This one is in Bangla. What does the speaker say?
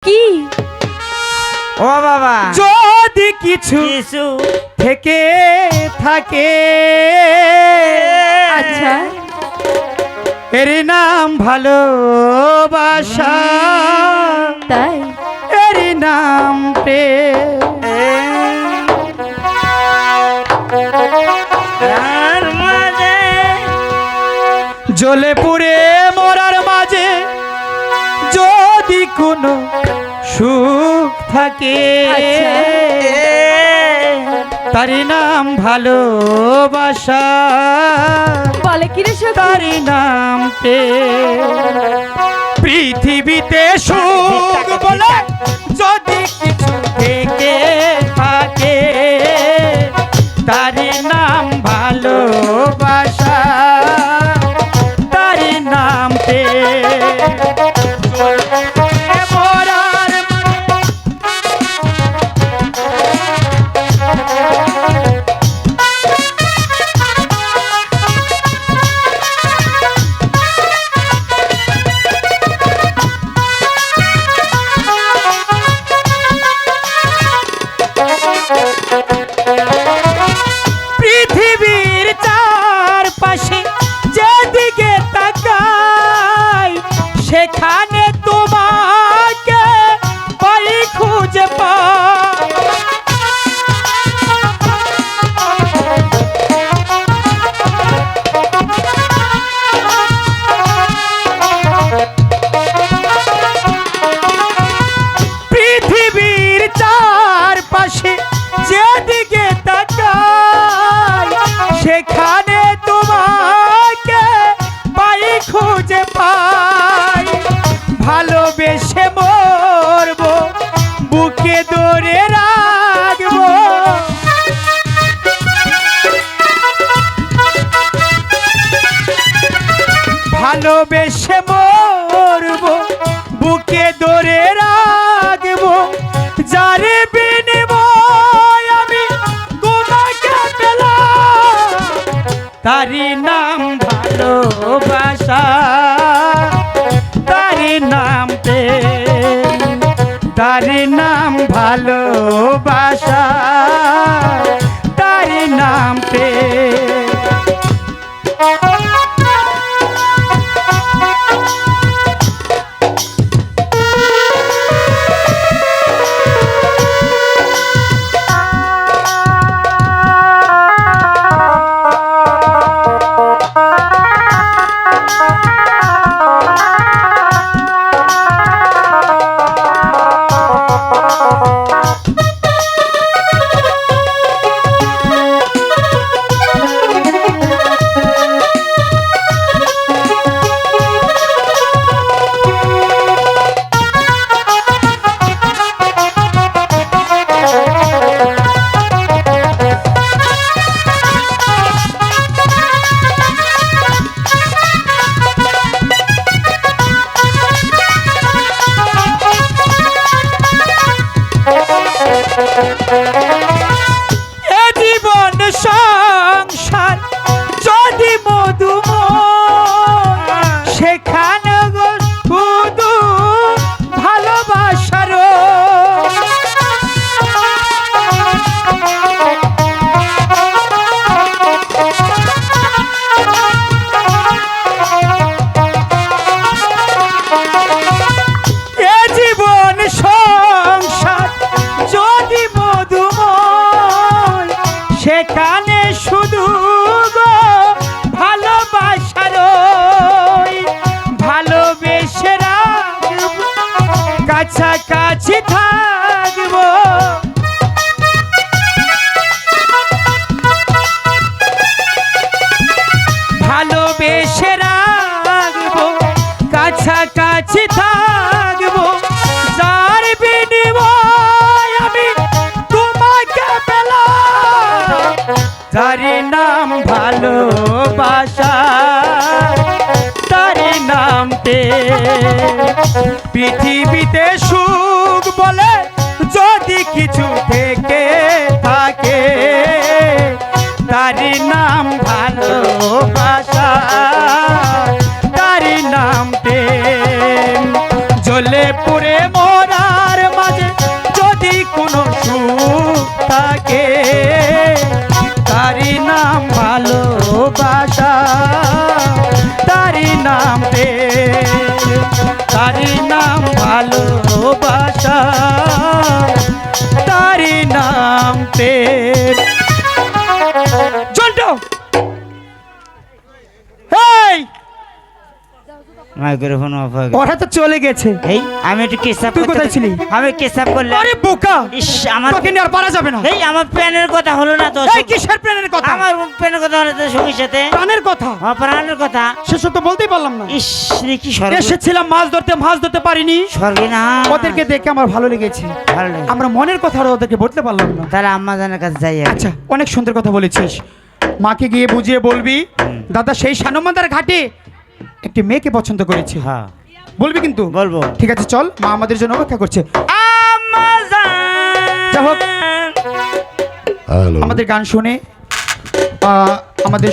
কি ও বাবা যদি কিছু থেকে থাকে আচ্ছা এর নাম ভালোবাসা, তাই এর নাম প্রেম। তার মাঝে জ্বলে পুড়ে মরার মাঝে যদি কোনো সুখ থাকে আচ্ছা। তারই নাম ভালোবাসা, বলে কি রে সখী? তারই নাম প্রেম। পৃথিবীতে সুখ বলে যদি কিছু থেকে থাকে তারই নাম ভালোবাসা, তারই নাম প্রেম। মরার পৃথিবীর চারপাশে যেদিকে তাকাই সেখানে তোমাকে পাই খুঁজে পাই। পৃথিবীর চারপাশে যেদিকে তাকাই সেখানে তোমাকে পাই খুঁজে পাই। ভালোবেসে মরবো বুকে ধরে রাখবো, ভালোবেসে মরবো বুকে ধরে রাখবো। যার বিনিময় আমি তোমাকে পেলাম তারই নাম ভালোবাসা, তারই নাম প্রেম, তারই নাম ভালোবাসা, তারই নাম প্রেম। এ জীবন সংসার যদি মধুময় সেখানে গো শুধু ভালোবাসার। এ জীবন সংসার যদি মধুময় সেখানে শুধু গো ভালোবাসার। ভালোবেসে রাখবো কাছাকাছি থাকবো, ভালোবেসে রাখবো কাছাকাছি থাকবো। যার বিনিময় আমি তোমাকে পেলাম তারই নাম ভালোবাসা, তারই নাম প্রেম। পৃথিবীতে সুখ বলে যদি কিছু থেকে থাকে তারই নাম ভালোবাসা, তারই নাম প্রেম। জ্বলে পুড়ে মোরা তারি নাম ভালোবাসা, তারি নাম প্রেম। জন্টু, এই মাইক্রোফোন অফ হয়ে গেছে। ওরা তো চলে গেছে। এই আমি একটু কেসাব তুই কোথায় ছিলি? আমি কেসাব করলাম। আরে বোকা, ইস আমার তোকে নিয়ে আর পারা যাবে না। এই আমার প্যানের কথা হলো না তো। এই কিসের প্রাণের কথা? আমার প্যানের কথা হলো তো সঙ্গীর সাথে। প্রাণের কথা আমার প্রাণের কথা। শেষ তো বলতেই পারলাম না। ইস রে কি স্বর্গ। এসেছিলাম মাছ ধরতে পারিনি। স্বর্গে না। ওদেরকে দেখে আমার ভালো লেগেছে। ভালো লাগে। আমরা মনের কথা ওদেরকে বলতে পারলাম না। তাহলে আম্মা জানের কাছে যাই আগে। আচ্ছা, অনেক সুন্দর কথা বলেছিস। মাকে গিয়ে বুঝিয়ে বলবি দাদা সেই সানমাদার ঘাটে একটি মেয়েকে পছন্দ করেছে। হ্যাঁ বলবি কিন্তু? বলবো। ঠিক আছে, চল, মা আমাদের জন্য অপেক্ষা করছে। আম্মা জান। যা হোক, আমাদের গান শুনে আমাদের